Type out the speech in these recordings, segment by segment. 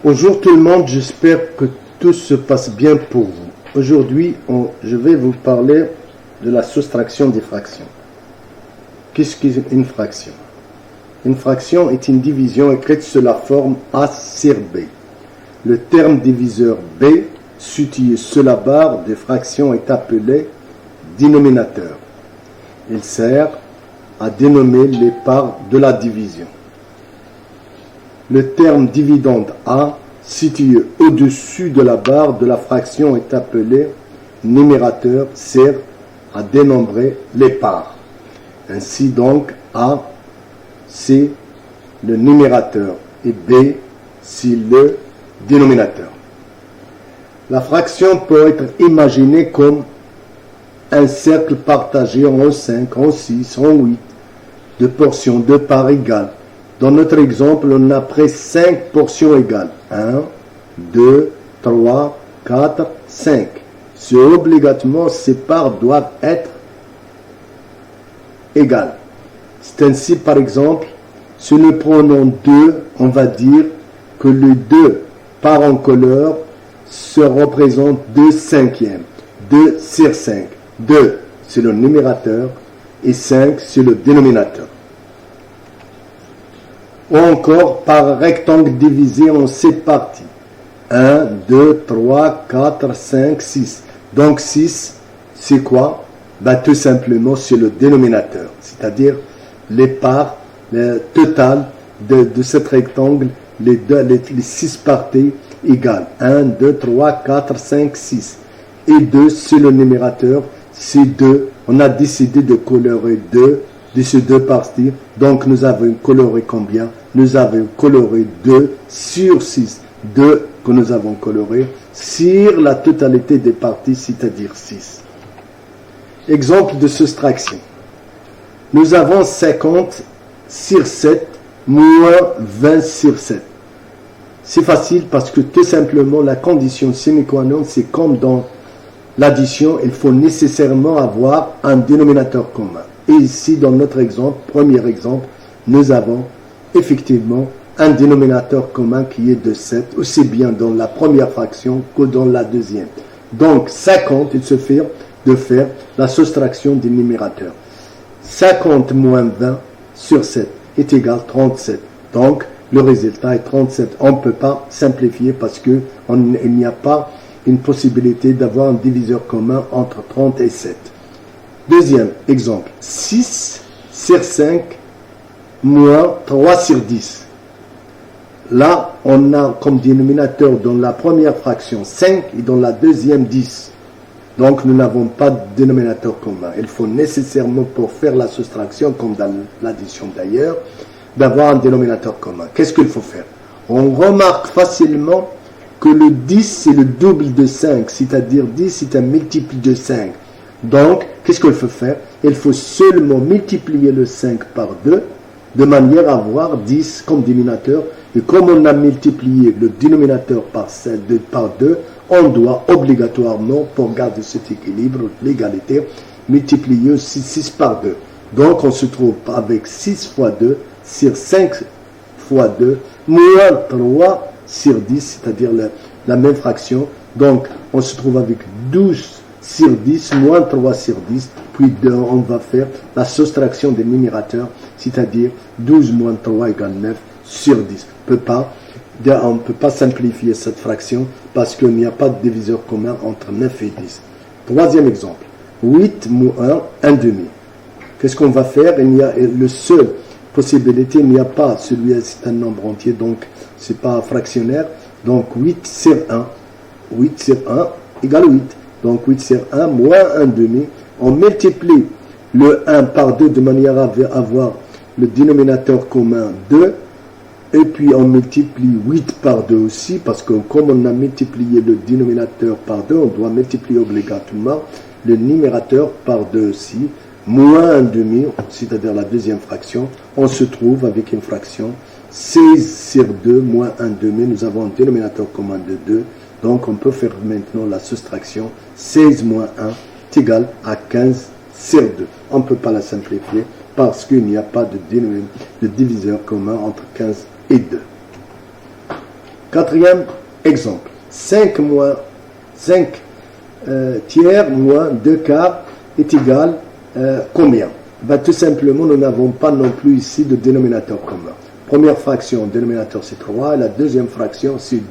Bonjour tout le monde, j'espère que tout se passe bien pour vous. Aujourd'hui, je vais vous parler de la soustraction des fractions. Qu'est-ce qu'une fraction? Une fraction est une division écrite sous la forme A sur B. Le terme diviseur B, situé sous la barre des fractions, est appelé dénominateur. Il sert à dénommer les parts de la division. Le terme dividende A, situé au-dessus de la barre de la fraction, est appelé numérateur, sert à dénombrer les parts. Ainsi donc, A, c'est le numérateur et B, c'est le dénominateur. La fraction peut être imaginée comme un cercle partagé en 5, en 6, en 8, de portions de parts égales. Dans notre exemple, on a pris 5 portions égales. 1, 2, 3, 4, 5. C'est obligatoirement, ces parts doivent être égales. C'est ainsi, par exemple, si nous prenons 2, on va dire que les 2 parts en couleur se représentent 2 cinquièmes. 2 sur 5. 2, c'est le numérateur et 5, c'est le dénominateur. Ou encore par rectangle divisé en 7 parties. 1, 2, 3, 4, 5, 6. Donc 6, c'est quoi? Tout simplement, c'est le dénominateur. C'est-à-dire les parts totales de ce rectangle, les 6 parties égales. 1, 2, 3, 4, 5, 6. Et 2, c'est le numérateur. C'est 2. On a décidé de colorer 2 de ces 2 parties. Donc nous avons coloré combien? Nous avons coloré 2 sur 6. 2 que nous avons coloré sur la totalité des parties, c'est-à-dire 6. Exemple de soustraction. Nous avons 50 sur 7 moins 20 sur 7. C'est facile parce que tout simplement la condition sine qua non, c'est comme dans l'addition, il faut nécessairement avoir un dénominateur commun. Et ici, dans notre exemple, premier exemple, nous avons effectivement un dénominateur commun qui est de 7, aussi bien dans la première fraction que dans la deuxième. Donc 50, il suffit de faire la soustraction des numérateurs. 50 moins 20 sur 7 est égal à 37. Donc le résultat est 37. On ne peut pas simplifier parce qu'il n'y a pas une possibilité d'avoir un diviseur commun entre 30 et 7. Deuxième exemple, 6 sur 5 moins 3 sur 10. Là, on a comme dénominateur dans la première fraction 5 et dans la deuxième 10. Donc, nous n'avons pas de dénominateur commun. Il faut nécessairement, pour faire la soustraction, comme dans l'addition d'ailleurs, d'avoir un dénominateur commun. Qu'est-ce qu'il faut faire? On remarque facilement que le 10, c'est le double de 5, c'est-à-dire 10, c'est un multiple de 5. Donc, qu'est-ce qu'il faut faire? Il faut seulement multiplier le 5 par 2, de manière à avoir 10 comme dénominateur. Et comme on a multiplié le dénominateur par 2, on doit obligatoirement, pour garder cet équilibre, l'égalité, multiplier aussi 6 par 2. Donc, on se trouve avec 6 fois 2 sur 5 fois 2, moins 3 sur 10, c'est-à-dire la même fraction. Donc, on se trouve avec 12 sur 10, moins 3 sur 10, puis on va faire la soustraction des numérateurs, c'est-à-dire 12 moins 3 égale 9 sur 10. On ne peut pas simplifier cette fraction parce qu'il n'y a pas de diviseur commun entre 9 et 10. Troisième exemple, 8 moins 1 demi. Qu'est-ce qu'on va faire? Il y a le seul possibilité, il n'y a pas, celui-là c'est un nombre entier, donc c'est pas fractionnaire. Donc 8 sur 1, 8 sur 1 égale 8. Donc 8 sur 1 moins 1 demi. On multiplie le 1 par 2 de manière à avoir le dénominateur commun 2. Et puis on multiplie 8 par 2 aussi, parce que comme on a multiplié le dénominateur par 2, on doit multiplier obligatoirement le numérateur par 2 aussi. Moins 1 demi, c'est-à-dire la deuxième fraction, on se trouve avec une fraction 16 sur 2 moins 1 demi. Nous avons un dénominateur commun de 2. Donc on peut faire maintenant la soustraction. 16 moins 1 est égal à 15 sur 2. On ne peut pas la simplifier parce qu'il n'y a pas de diviseur commun entre 15 et 2. Quatrième exemple. 5 tiers moins 2 quarts est égal combien? Tout simplement, nous n'avons pas non plus ici de dénominateur commun. Première fraction, dénominateur c'est 3, et la deuxième fraction c'est 12.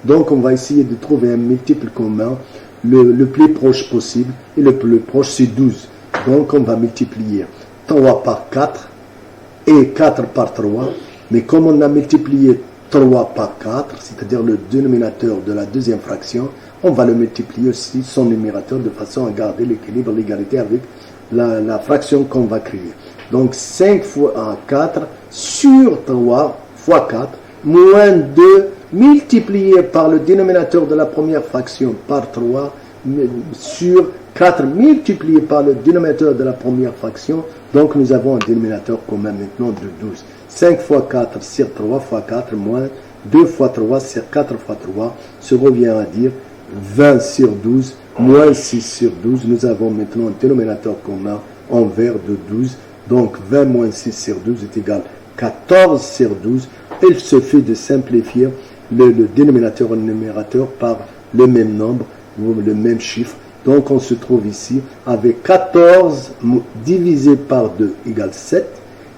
Donc on va essayer de trouver un multiple commun le plus proche possible, et le plus proche c'est 12. Donc on va multiplier 3 par 4 et 4 par 3, mais comme on a multiplié 3 par 4, c'est-à-dire le dénominateur de la deuxième fraction, on va le multiplier aussi son numérateur de façon à garder l'équilibre, l'égalité avec la fraction qu'on va créer. Donc 5 fois 4 sur 3 fois 4 moins 2 multiplié par le dénominateur de la première fraction par 3 sur 4 multiplié par le dénominateur de la première fraction. Donc nous avons un dénominateur commun maintenant de 12. 5 fois 4 sur 3 fois 4 moins 2 fois 3 sur 4 fois 3 se revient à dire 20 sur 12 moins 6 sur 12. Nous avons maintenant un dénominateur commun envers de 12. Donc 20 moins 6 sur 12 est égal à 14 sur 12. Il suffit de simplifier le dénominateur et le numérateur par le même nombre ou le même chiffre. Donc on se trouve ici avec 14 divisé par 2 égale 7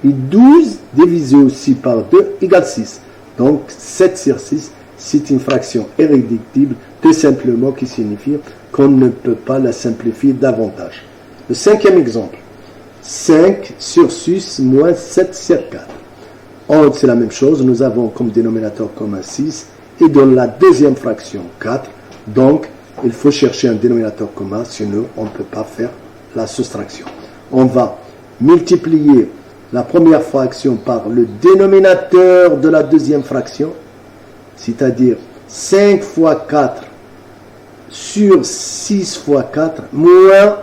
et 12 divisé aussi par 2 égale 6. Donc 7 sur 6, c'est une fraction irréductible, tout simplement qui signifie qu'on ne peut pas la simplifier davantage. Le cinquième exemple, 5 sur 6 moins 7 sur 4. C'est la même chose, nous avons comme dénominateur commun 6 et dans la deuxième fraction 4. Donc il faut chercher un dénominateur commun, sinon on ne peut pas faire la soustraction. On va multiplier la première fraction par le dénominateur de la deuxième fraction, c'est-à-dire 5 fois 4 sur 6 fois 4, moins,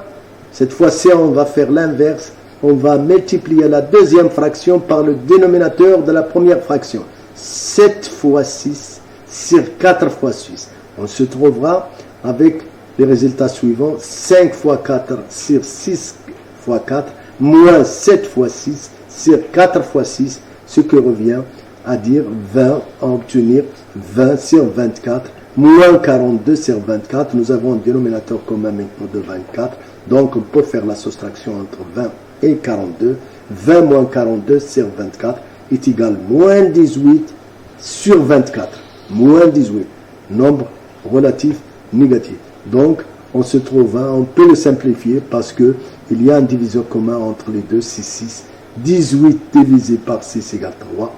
cette fois-ci on va faire l'inverse, on va multiplier la deuxième fraction par le dénominateur de la première fraction. 7 fois 6 sur 4 fois 6. On se trouvera avec les résultats suivants. 5 fois 4 sur 6 fois 4, moins 7 fois 6 sur 4 fois 6, ce qui revient à dire 20, à obtenir 20 sur 24, moins 42 sur 24. Nous avons un dénominateur commun maintenant de 24. Donc on peut faire la soustraction entre 20 et 42. 20 moins 42 sur 24 est égal à moins 18 sur 24. Moins 18. Nombre relatif négatif. Donc on se trouve, on peut le simplifier parce que il y a un diviseur commun entre les deux, c'est 6. 18 divisé par 6 égale 3.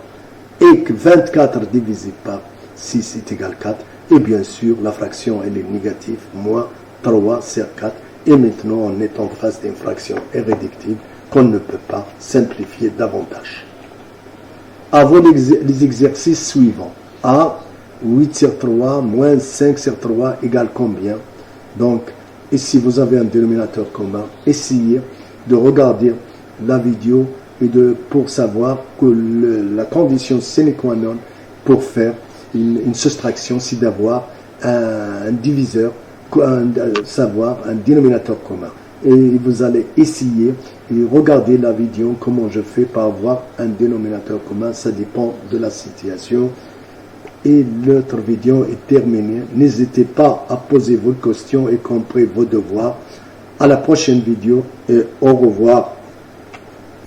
Et que 24 divisé par 6 est égal à 4. Et bien sûr, la fraction elle est négative, moins 3 sur 4. Et maintenant, on est en face d'une fraction irréductible qu'on ne peut pas simplifier davantage. Avant les exercices suivants. A, 8 sur 3, moins 5 sur 3 égale combien? Donc, ici, vous avez un dénominateur commun. Essayez de regarder la vidéo et pour savoir que la condition sine qua non pour faire une soustraction, c'est d'avoir un diviseur, savoir un dénominateur commun. Et vous allez essayer et regarder la vidéo, comment je fais pour avoir un dénominateur commun. Ça dépend de la situation. Et notre vidéo est terminée. N'hésitez pas à poser vos questions, y compris vos devoirs. À la prochaine vidéo et au revoir.